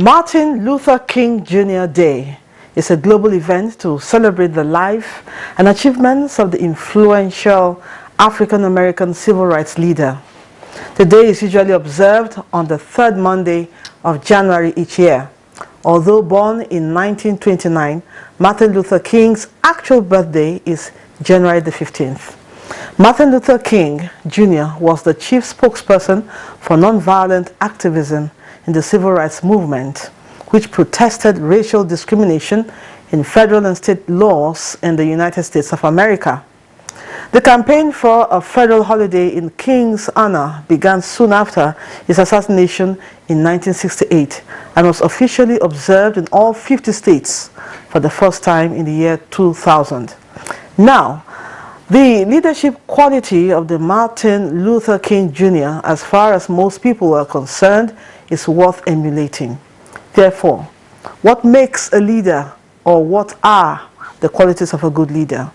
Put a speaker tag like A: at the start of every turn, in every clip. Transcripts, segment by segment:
A: Martin Luther King Jr. Day is a global event to celebrate the life and achievements of the influential African-American civil rights leader. The day is usually observed on the third Monday of January each year. Although born in 1929, Martin Luther King's actual birthday is January the 15th. Martin Luther King Jr. was the chief spokesperson for nonviolent activism in the civil rights movement, which protested racial discrimination in federal and state laws in the United States of America. The campaign for a federal holiday in King's honor began soon after his assassination in 1968 and was officially observed in all 50 states for the first time in the year 2000. Now, the leadership quality of the Martin Luther King Jr., as far as most people are concerned, is worth emulating. Therefore, what makes a leader, or what are the qualities of a good leader?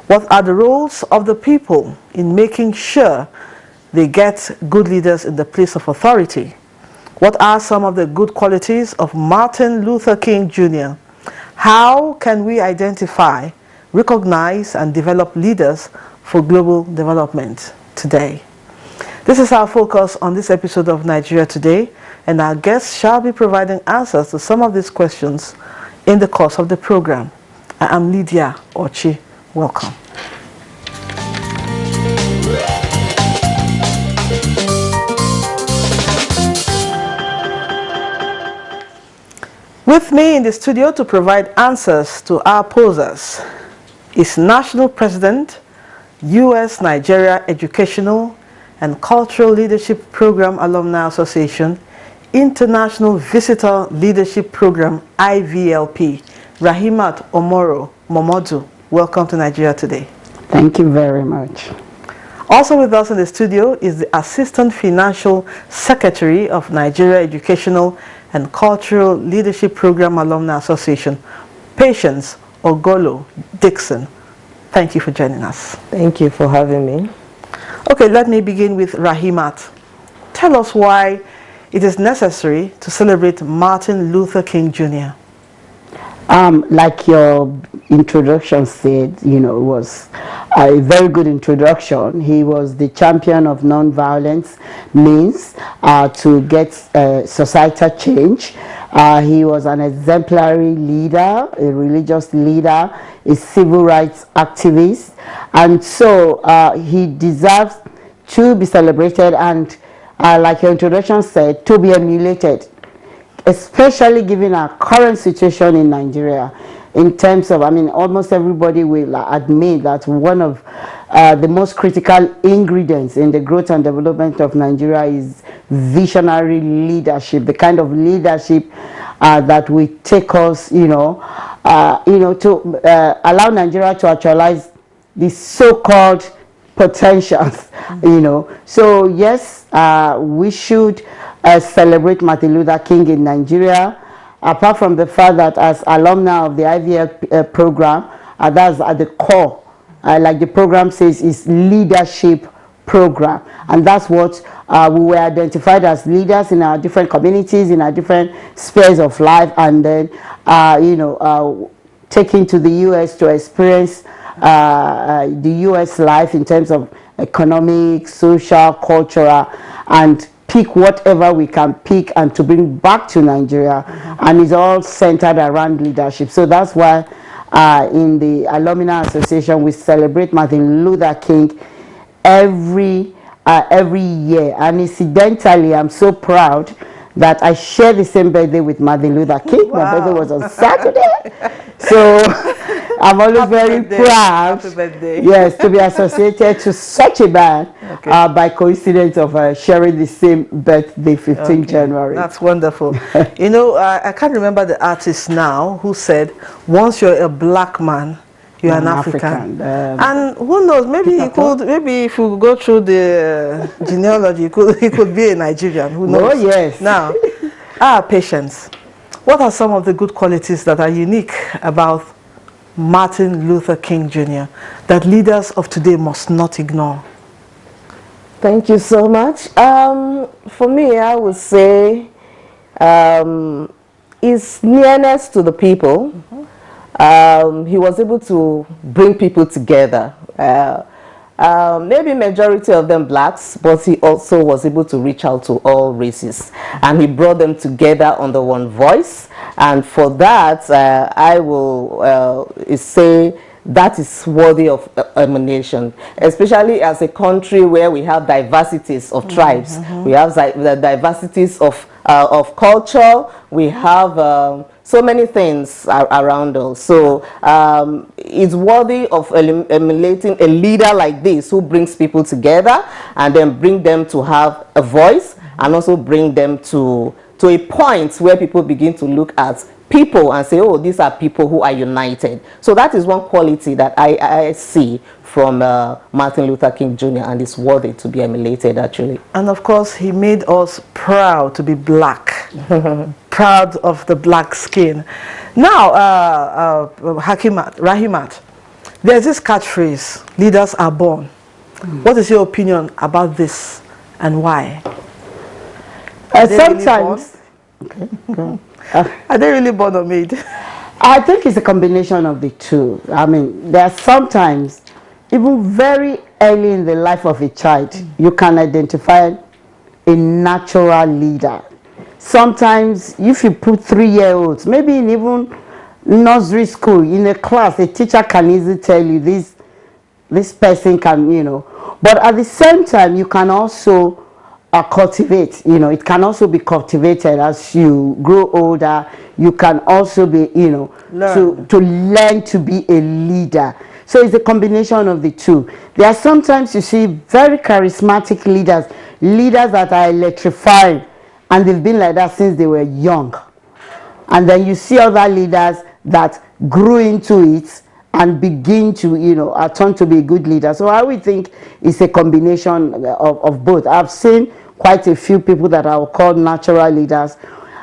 A: What are the roles of the people in making sure they get good leaders in the place of authority? What are some of the good qualities of Martin Luther King Jr.? How can we identify, recognize, and develop leaders for global development today? This is our focus on this episode of Nigeria Today, and our guests shall be providing answers to some of these questions in the course of the program. I am Lydia Ochi. Welcome. With me in the studio to provide answers to our posers is National President, U.S. Nigeria Educational and Cultural Leadership Program Alumni Association, International Visitor Leadership Program, IVLP, Rahimat Omoro Momodu. Welcome to Nigeria Today.
B: Thank you very much.
A: Also with us in the studio is the Assistant Financial Secretary of Nigeria Educational and Cultural Leadership Program Alumni Association, Patience Ogolo Dixon. Thank you for joining us.
C: Thank you for having me.
A: Okay, let me begin with Rahimat. Tell us why it is necessary to celebrate Martin Luther King Jr.
B: Like your introduction said, it was a very good introduction. He was the champion of nonviolence means to get societal change. He was an exemplary leader, a religious leader, a civil rights activist, and so he deserves to be celebrated and, like your introduction said, to be emulated, especially given our current situation in Nigeria in terms of, almost everybody will admit that one of the most critical ingredients in the growth and development of Nigeria is visionary leadership, the kind of leadership that will take us, to allow Nigeria to actualize the so-called potentials, So yes, we should celebrate Martin Luther King in Nigeria, apart from the fact that as alumni of the IVF program, that's at the core, like the program says, is leadership program, and that's what we were identified as leaders in our different communities, in our different spheres of life, and then taken to the US to experience the US life in terms of economic, social, cultural, and pick whatever we can pick and to bring back to Nigeria, and it's all centered around leadership. So that's why in the Alumni Association we celebrate Martin Luther King every year, and incidentally I'm so proud that I share the same birthday with Martin Luther King. Wow. My birthday was on Saturday. So I'm always very proud, yes, to be associated to such a man, by coincidence of sharing the same birthday, 15 January.
A: That's wonderful. I can't remember the artist now who said, once you're a black man, you're an African. And who knows, maybe if you go through the genealogy, he could be a Nigerian. Who knows?
B: Oh, yes.
A: Now, Patience, what are some of the good qualities that are unique about Martin Luther King Jr. that leaders of today must not ignore?
C: Thank you so much. For me, I would say his nearness to the people, he was able to bring people together. Maybe majority of them blacks, but he also was able to reach out to all races, and he brought them together under one voice. And for that, I will say that is worthy of emulation, especially as a country where we have diversities of tribes, we have the diversities of culture, we have so many things around us. So it's worthy of emulating a leader like this who brings people together and then bring them to have a voice, and also bring them to a point where people begin to look at people and say, oh, these are people who are united. So that is one quality that I see from Martin Luther King Jr., and it's worthy to be emulated, actually.
A: And of course, he made us proud to be black, proud of the black skin. Now, Rahimat, there's this catchphrase, leaders are born. What is your opinion about this and why?
B: Sometimes,
A: are they really born or made?
B: I think it's a combination of the two. I mean, there are sometimes, even very early in the life of a child, you can identify a natural leader. Sometimes, if you put 3-year-olds, maybe in even nursery school, in a class, a teacher can easily tell you this person can, you know. But at the same time, you can also cultivate, you know, it can also be cultivated as you grow older. You can also be, you know, to learn to be a leader. So it's a combination of the two. There are sometimes you see very charismatic leaders that are electrifying, and they've been like that since they were young. And then you see other leaders that grew into it and begin to, you know, turn to be a good leader. So I would think it's a combination of both. I've seen quite a few people that are called natural leaders,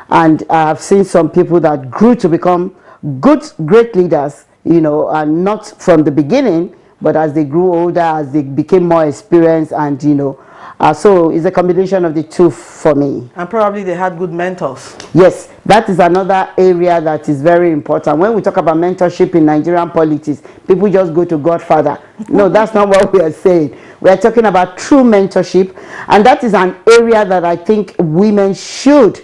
B: and I've seen some people that grew to become great leaders, you know, and not from the beginning, but as they grew older, as they became more experienced, and, you know, so it's a combination of the two for me.
A: And probably they had good mentors.
B: Yes, that is another area that is very important. When we talk about mentorship in Nigerian politics, people just go to Godfather. No, that's not what we are saying. We are talking about true mentorship, and that is an area that I think women should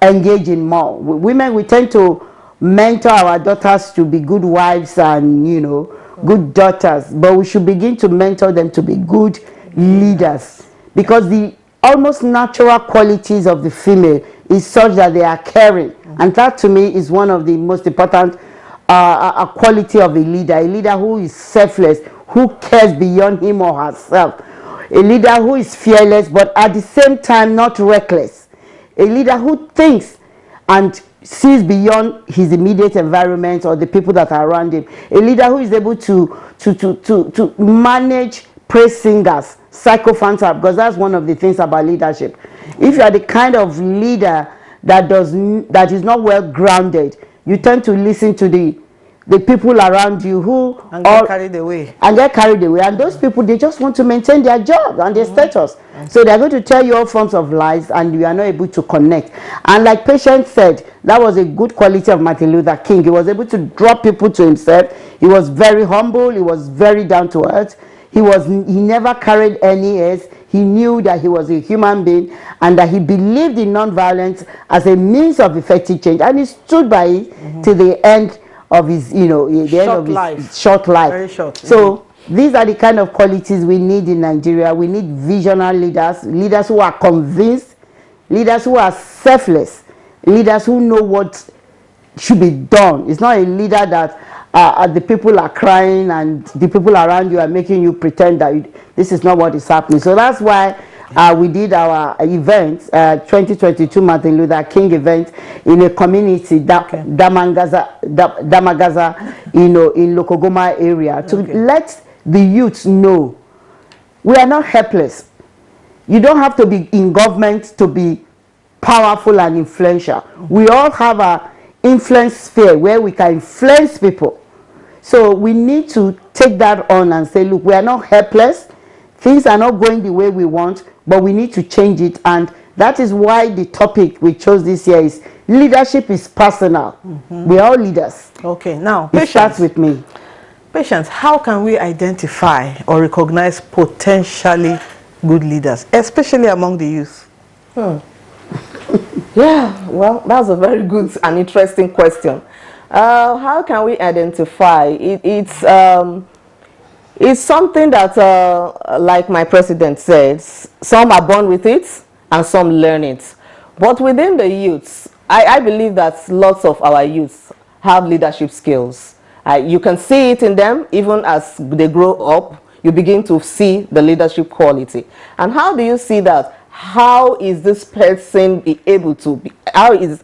B: engage in more. Women, we tend to mentor our daughters to be good wives and, you know, good daughters, but we should begin to mentor them to be good leaders, because the almost natural qualities of the female is such that they are caring, and that to me is one of the most important quality of a leader who is selfless, who cares beyond him or herself, a leader who is fearless but at the same time not reckless, a leader who thinks and sees beyond his immediate environment or the people that are around him, a leader who is able to manage praise singers, sycophants, because that's one of the things about leadership. If you are the kind of leader that is not well grounded, you tend to listen to the people around you who
A: get carried away.
B: And those people, they just want to maintain their job and their status. So they're going to tell you all forms of lies, and you are not able to connect. And like Patience said, that was a good quality of Martin Luther King. He was able to draw people to himself. He was very humble. He was very down to earth. He never carried any airs. He knew that he was a human being, and that he believed in non-violence as a means of effective change, and he stood by it to the end of his, you know, the end of his short life.
A: Very short.
B: So these are the kind of qualities we need in Nigeria. We need visionary leaders who are convinced, leaders who are selfless, leaders who know what should be done. It's not a leader that the people are crying and the people around you are making you pretend that this is not what is happening. So that's why we did our event, 2022 Martin Luther King event, in a community, Damagaza, you know, in Lokogoma area, to let the youth know we are not helpless. You don't have to be in government to be powerful and influential. We all have a influence sphere where we can influence people. So we need to take that on and say, look, we are not helpless. Things are not going the way we want, but we need to change it. And that is why the topic we chose this year is Leadership is personal. We are all leaders.
A: Okay, now,
B: It starts with me.
A: Patience, how can we identify or recognize potentially good leaders, especially among the youth?
C: Yeah, well, that's a very good and interesting question. How can we identify? It's something that, like my president said, some are born with it and some learn it. But within the youths, I believe that lots of our youths have leadership skills. You can see it in them even as they grow up. You begin to see the leadership quality. And how do you see that? How is this person be able to be, how is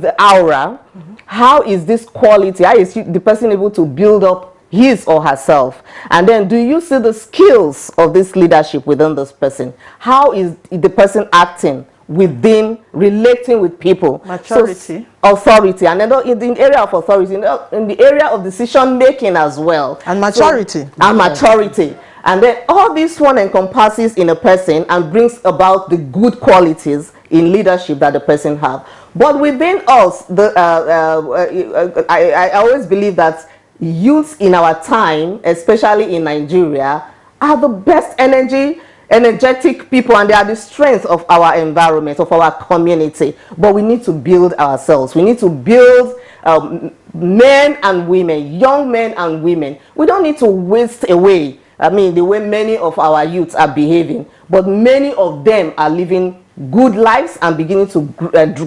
C: the aura, how is this quality, how is the person able to build up his or herself? And then do you see the skills of this leadership within this person? How is the person acting within, relating with people?
A: Maturity.
C: So, authority, and then in the area of authority, in the area of decision making as well.
A: And maturity.
C: And maturity. And then all this one encompasses in a person and brings about the good qualities in leadership that the person have. But within us, I always believe that youths in our time, especially in Nigeria, are the best energetic people, and they are the strength of our environment, of our community. But we need to build ourselves. We need to build men and women, young men and women. We don't need to waste away, I mean, the way many of our youths are behaving, but many of them are living good lives and beginning to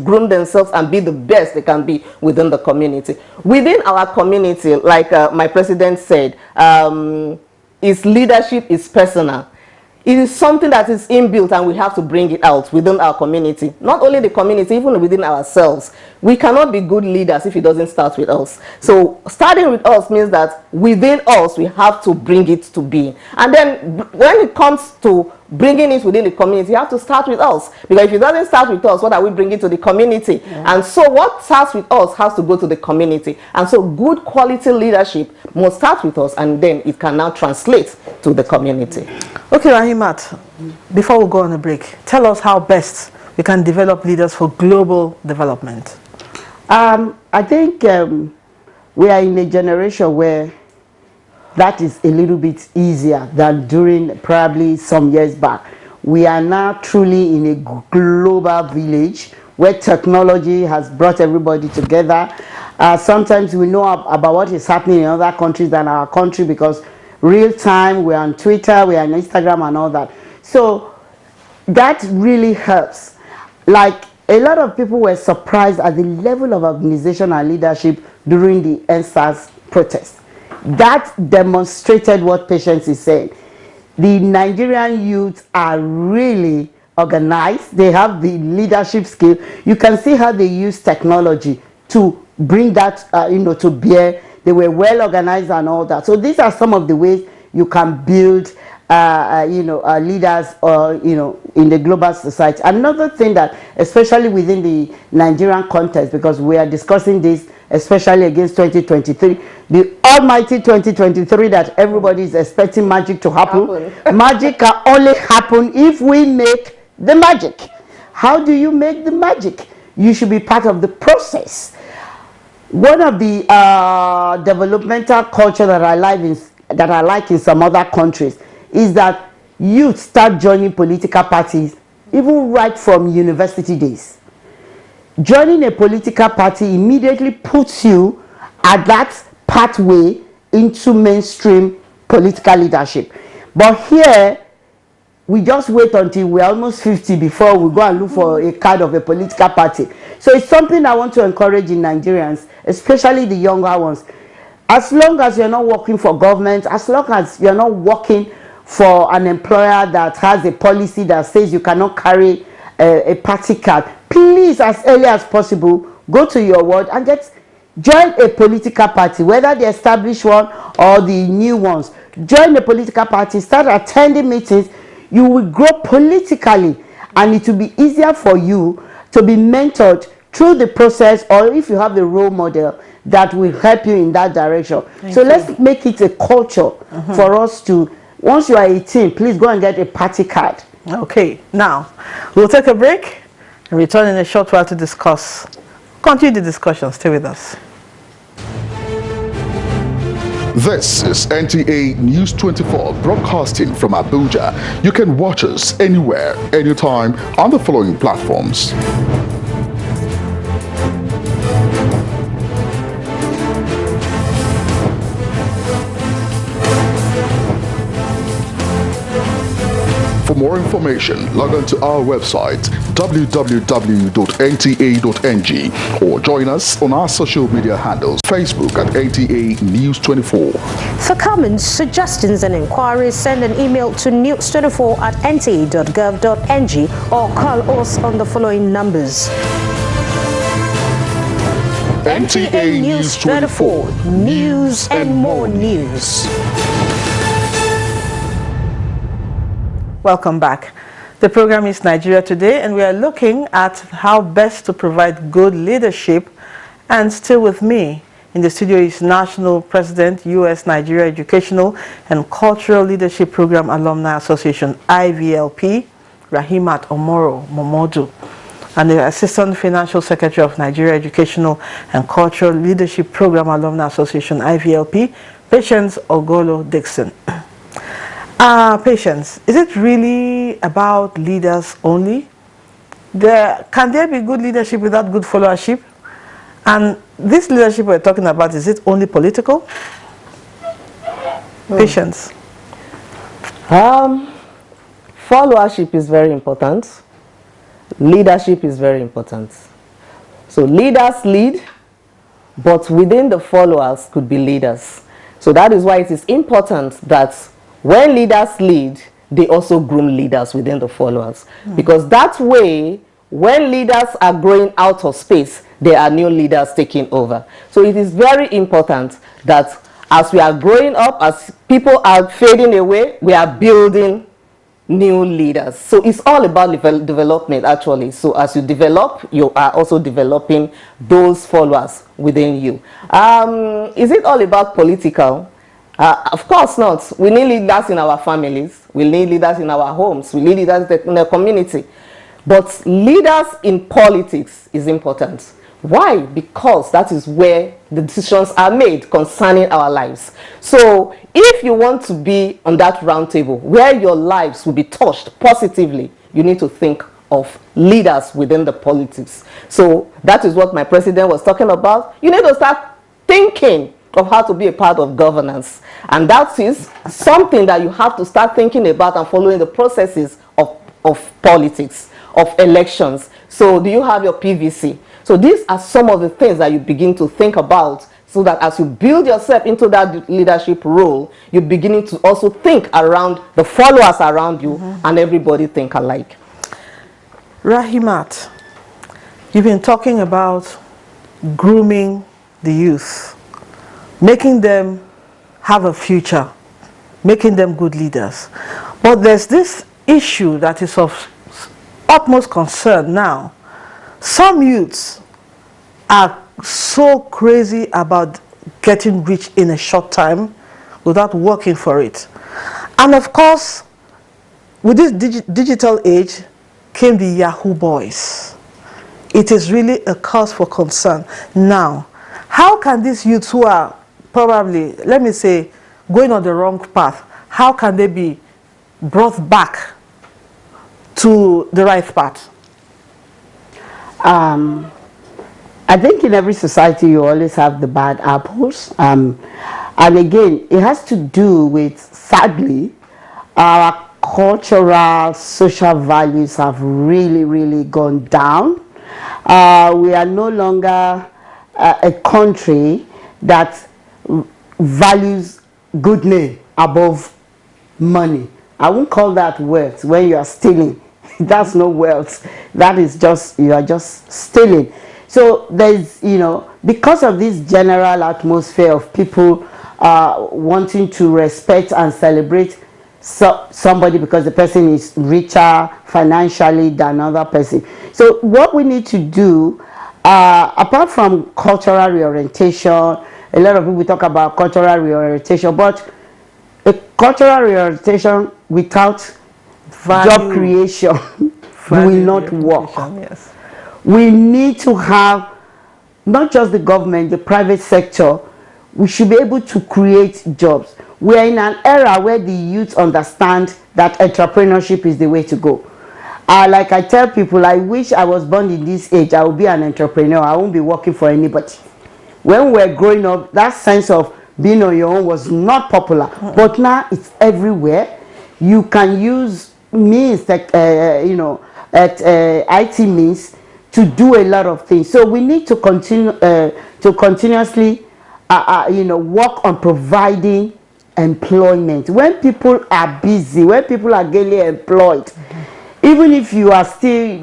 C: groom themselves and be the best they can be within the community. Within our community, like my president said, its leadership is personal. It is something that is inbuilt, and we have to bring it out within our community. Not only the community, even within ourselves. We cannot be good leaders if it doesn't start with us. So starting with us means that within us, we have to bring it to being. And then when it comes to bringing it within the community, you have to start with us. Because if it doesn't start with us, what are we bringing to the community? Yeah. And so what starts with us has to go to the community. And so good quality leadership must start with us, and then it can now translate to the community.
A: Okay, Rahimat, before we go on a break, tell us how best we can develop leaders for global development.
B: I think we are in a generation where that is a little bit easier than during probably some years back. We are now truly in a global village where technology has brought everybody together. Sometimes we know about what is happening in other countries than our country, because real time, we're on Twitter, we're on Instagram and all that. So that really helps. Like, a lot of people were surprised at the level of organization and leadership during the NSAS protest. That demonstrated what Patience is saying. The Nigerian youth are really organized. They have the leadership skill. You can see how they use technology to bring that, to bear. They were well organized and all that. So these are some of the ways you can build leaders in the global society. Another thing that, especially within the Nigerian context, because we are discussing this especially against 2023, the almighty 2023 that everybody is expecting magic to happen. Magic can only happen if we make the magic. How do you make the magic? You should be part of the process. One of the developmental culture that I like in some other countries is that youth start joining political parties even right from university days. Joining a political party immediately puts you at that pathway into mainstream political leadership. But here, we just wait until we're almost 50 before we go and look for a card of a political party. So it's something I want to encourage in Nigerians, especially the younger ones. As long as you're not working for government, as long as you're not working for an employer that has a policy that says you cannot carry a party card, please, as early as possible, go to your ward and join a political party, whether the established one or the new ones. Join the political party, start attending meetings. You will grow politically, and it will be easier for you to be mentored through the process, or if you have a role model that will help you in that direction. So let's make it a culture for us to, once you are 18, please go and get a party card.
A: Okay, now we'll take a break and return in a short while to discuss continue the discussion. Stay with us.
D: This is NTA News 24 broadcasting from Abuja. You can watch us anywhere, anytime on the following platforms. For more information, log on to our website www.nta.ng or join us on our social media handles, Facebook at NTA News 24.
E: For comments, suggestions and inquiries, send an email to news24@nta.gov.ng or call us on the following numbers.
D: NTA News 24,
E: news and more news.
A: Welcome back. The program is Nigeria Today, and we are looking at how best to provide good leadership. And still with me in the studio is National President, U.S. Nigeria Educational and Cultural Leadership Program Alumni Association, IVLP, Rahimat Omoro Momodu, and the Assistant Financial Secretary of Nigeria Educational and Cultural Leadership Program Alumni Association, IVLP, Patience Ogolo Dixon. Patience, is it really about leaders only? Can there be good leadership without good followership? And this leadership we're talking about, is it only political? Patience.
C: Followership is very important. Leadership is very important. So leaders lead, but within the followers could be leaders. So that is why it is important that when leaders lead, they also groom leaders within the followers. Because that way, when leaders are growing out of space, there are new leaders taking over. So it is very important that as we are growing up, as people are fading away, we are building new leaders. So it's all about development, actually. So as you develop, you are also developing those followers within you. Is it all about political? Of course not. We need leaders in our families. We need leaders in our homes. We need leaders in the community. But leaders in politics is important. Why? Because that is where the decisions are made concerning our lives. So if you want to be on that round table where your lives will be touched positively, you need to think of leaders within the politics. So that is what my president was talking about. You need to start thinking of how to be a part of governance. And that is something that you have to start thinking about and following the processes of politics, of elections. So do you have your PVC? So these are some of the things that you begin to think about, so that as you build yourself into that leadership role, you're beginning to also think around the followers around you, and everybody think alike.
A: Rahimat, you've been talking about grooming the youth, making them have a future, making them good leaders. But there's this issue that is of utmost concern now. Some youths are so crazy about getting rich in a short time without working for it. And of course, with this digital age came the Yahoo boys. It is really a cause for concern. Now, how can these youths who are probably, let me say, going on the wrong path, how can they be brought back to the right path?
B: I think in every society you always have the bad apples. And again, it has to do with, sadly, our cultural, social values have really gone down. We are no longer a country that values good name above money. I won't call that wealth when you are stealing. That's no wealth. That is just, you are just stealing. So there's, you know, because of this general atmosphere of people wanting to respect and celebrate somebody because the person is richer financially than another person. So what we need to do, apart from cultural reorientation, a lot of people talk about cultural reorientation, but a cultural reorientation without job creation will not work.
A: Yes.
B: We need to have not just the government, the private sector, we should be able to create jobs. We are in an era where the youth understand that entrepreneurship is the way to go. Like I tell people, I wish I was born in this age. I would be an entrepreneur. I won't be working for anybody. When we were growing up, that sense of being on your own was not popular. But now it's everywhere. You can use means that, IT means to do a lot of things. So we need to continue to continuously, work on providing employment. When people are busy, when people are gainfully employed, even if you are still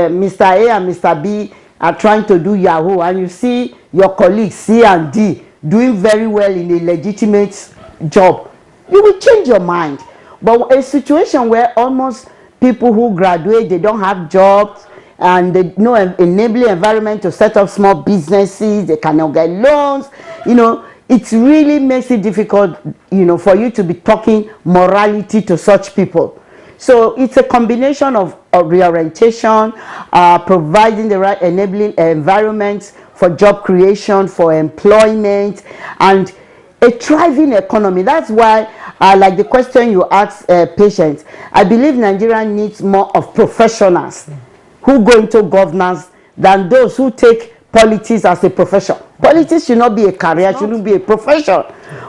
B: Mr. A and Mr. B are trying to do Yahoo, and you see your colleagues C and D doing very well in a legitimate job, you will change your mind. But a situation where almost people who graduate, they don't have jobs, and they no enabling environment to set up small businesses, they cannot get loans, it really makes it difficult, for you to be talking morality to such people. So it's a combination of reorientation, providing the right enabling environments for job creation, for employment, and a thriving economy. That's why, like the question you asked patients, I believe Nigeria needs more of professionals who go into governance than those who take politics as a profession. Politics should not be a career, shouldn't be a profession.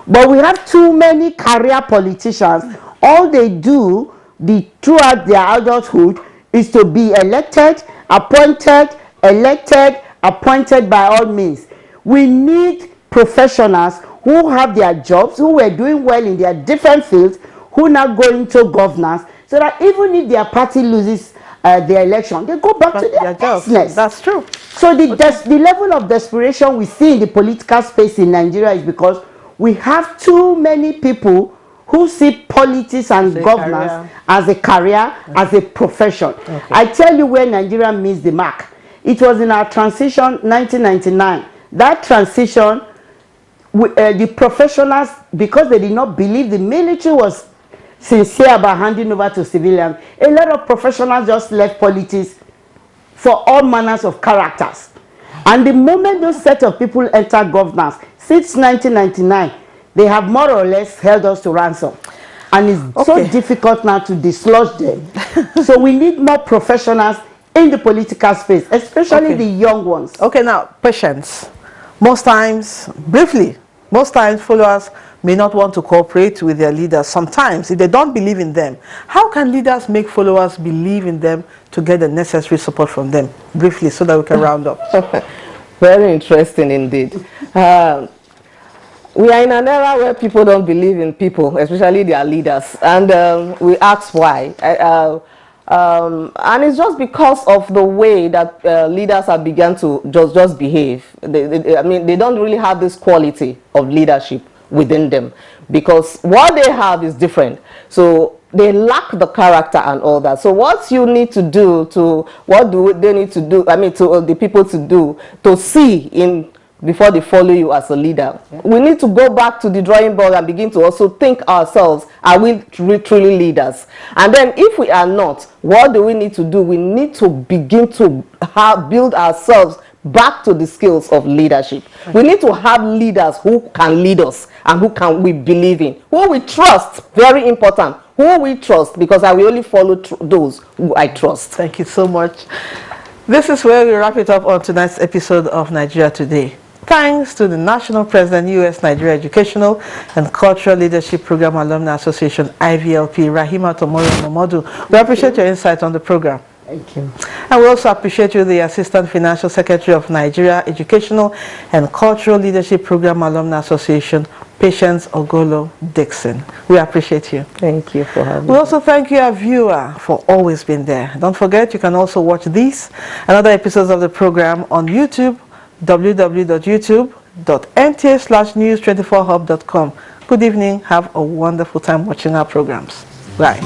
B: But we have too many career politicians. All they do throughout their adulthood is to be elected, appointed, elected, appointed by all means. We need professionals who have their jobs, who were doing well in their different fields, who now go into governance, so that even if their party loses the election, they go back to their business.
A: That's true.
B: So the level of desperation we see in the political space in Nigeria is because we have too many people who see politics and governance as a career, as a profession. I tell you where Nigeria missed the mark. It was in our transition, 1999. That transition, the professionals, because they did not believe the military was sincere about handing over to civilians, a lot of professionals just left politics for all manners of characters. And the moment those set of people enter governance, since 1999, they have more or less held us to ransom. And it's so difficult now to dislodge them. So we need more professionals in the political space, especially the young ones.
A: Okay, now, patience. Most times, briefly, followers may not want to cooperate with their leaders. Sometimes, if they don't believe in them, how can leaders make followers believe in them to get the necessary support from them? Briefly, so that we can round up.
C: Very interesting indeed. We are in an era where people don't believe in people, especially their leaders, and we ask why. And it's just because of the way that leaders have begun to just behave. They don't really have this quality of leadership within them, because what they have is different. So they lack the character and all that. So what you need to do what do they need to do? To the people to do to see before they follow you as a leader. We need to go back to the drawing board and begin to also think ourselves, are we truly leaders? And then if we are not, what do we need to do? We need to begin to build ourselves back to the skills of leadership. We need to have leaders who can lead us and who can we believe in, who we trust. Very important, who we trust, because I will only follow those who I trust.
A: Thank you so much. This is where we wrap it up on tonight's episode of Nigeria Today. Thanks to the National President, U.S. Nigeria Educational and Cultural Leadership Program Alumni Association, IVLP, Rahima Tomori Momodu. We appreciate your insight on the program.
B: Thank you.
A: And we also appreciate you, the Assistant Financial Secretary of Nigeria Educational and Cultural Leadership Program Alumni Association, Patience Ogolo Dixon. We appreciate you.
C: Thank you for having me.
A: We also thank you, our viewer, for always being there. Don't forget, you can also watch these and other episodes of the program on YouTube, www.youtube.nta/news24hub.com. Good evening. Have a wonderful time watching our programs. Bye.